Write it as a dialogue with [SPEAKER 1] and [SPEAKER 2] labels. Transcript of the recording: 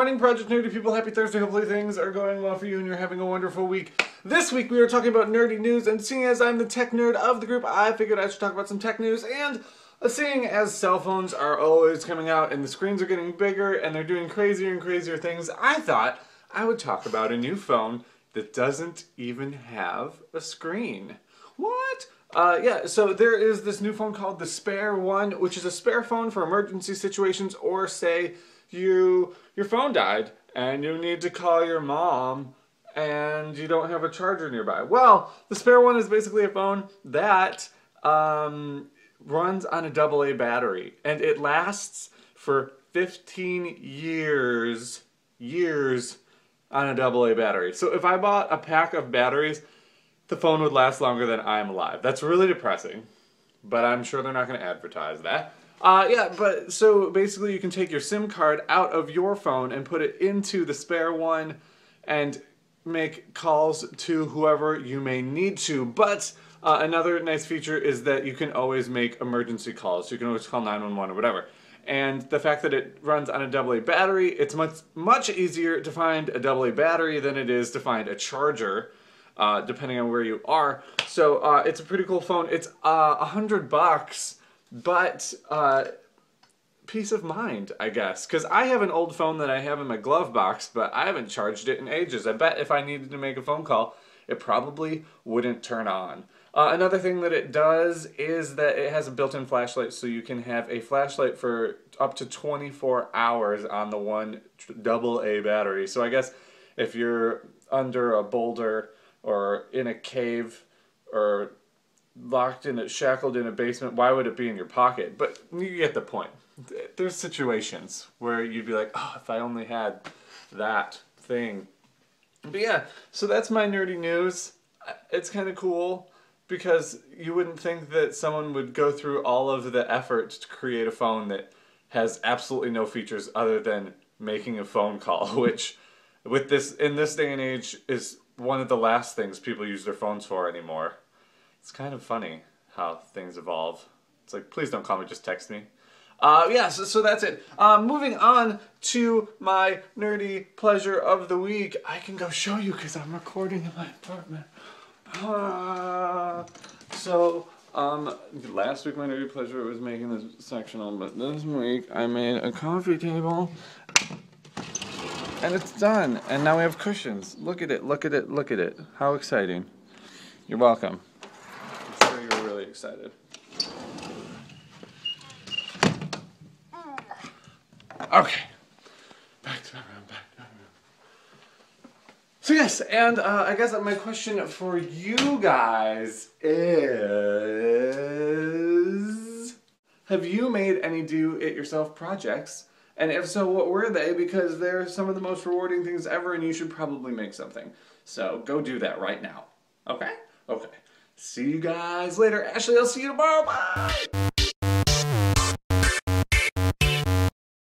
[SPEAKER 1] morning, Project Nerdy people. Happy Thursday. Hopefully things are going well for you and you're having a wonderful week. This week we are talking about nerdy news, and seeing as I'm the tech nerd of the group, I figured I should talk about some tech news. And seeing as cell phones are always coming out and the screens are getting bigger and they're doing crazier and crazier things, I thought I would talk about a new phone that doesn't even have a screen. What? Yeah, so there is this new phone called the SpareOne, which is a spare phone for emergency situations, or say your phone died and you need to call your mom and you don't have a charger nearby. Well, the SpareOne is basically a phone that runs on a AA battery, and it lasts for 15 years on a AA battery. So if I bought a pack of batteries, the phone would last longer than I'm alive. That's really depressing, but I'm sure they're not going to advertise that. Yeah, but so basically you can take your SIM card out of your phone and put it into the SpareOne and make calls to whoever you may need to. But another nice feature is that you can always make emergency calls. You can always call 911 or whatever. And the fact that it runs on a AA battery, it's much easier to find a AA battery than it is to find a charger, depending on where you are. So it's a pretty cool phone. It's $100, but peace of mind, I guess. Because I have an old phone that I have in my glove box, but I haven't charged it in ages. I bet if I needed to make a phone call, it probably wouldn't turn on. Another thing that it does is that it has a built-in flashlight, so you can have a flashlight for up to 24 hours on the one AA battery. So I guess if you're under a boulder or in a cave or shackled in a basement, why would it be in your pocket? But you get the point. There's situations where you'd be like, oh, if I only had that thing. But yeah, so that's my nerdy news. It's kind of cool because you wouldn't think that someone would go through all of the effort to create a phone that has absolutely no features other than making a phone call, which in this day and age is one of the last things people use their phones for anymore. It's kind of funny how things evolve. It's like, please don't call me, just text me. Yeah, so that's it. Moving on to my nerdy pleasure of the week. I can go show you because I'm recording in my apartment. Last week my nerdy pleasure was making this sectional, but this week I made a coffee table. And it's done. And now we have cushions. Look at it, look at it, look at it. How exciting. You're welcome. I'm sure you're really excited. Okay. Back to my room, So yes, and I guess my question for you guys is, have you made any do-it-yourself projects? And if so, what were they? Because they're some of the most rewarding things ever, and you should probably make something. So go do that right now. Okay? Okay. See you guys later. Ashley, I'll see you tomorrow. Bye!